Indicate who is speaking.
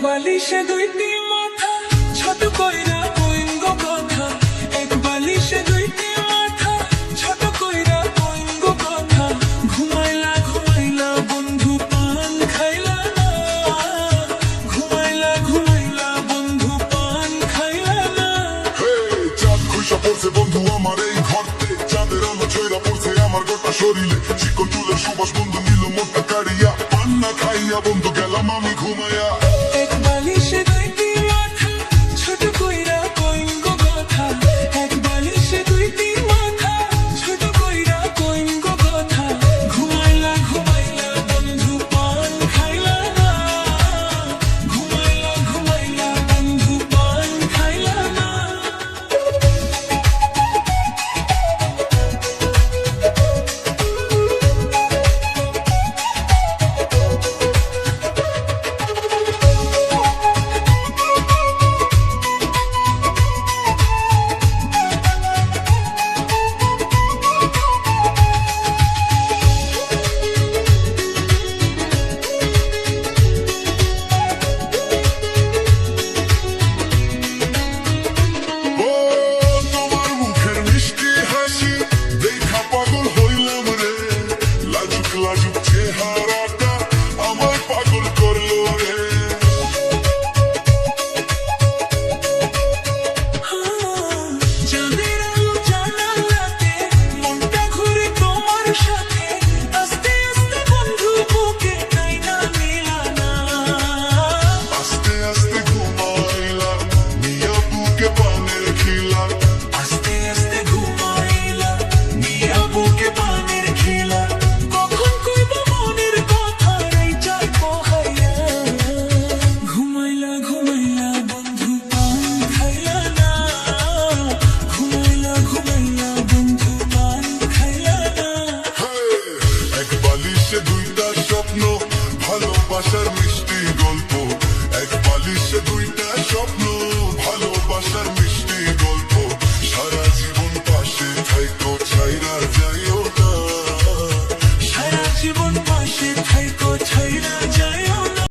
Speaker 1: বালিশে দুইটি মাথা ছোট কইরা কইঙ্গ কথা, এক বালিশে দুইটি মাথা ছোট কইরা কইঙ্গ কথা। ঘুমাইলা ঘুমাইলা বন্ধু পান খাইলা না, ঘুমাইলা ঘুমাইলা বন্ধু পান খাইলা না।
Speaker 2: চাঁদ খুইসা পড়ছে বন্ধু আমার এই ঘরতে, চাঁদের আলো ছয়রা পড়ছে আমার গোটা শরীরে। চিকন চুলের সুবাস বন্ধু নিল মোটা কাড়িয়া, পান না খাইয়া বন্ধু গেলাম আমি ঘুমাইয়া।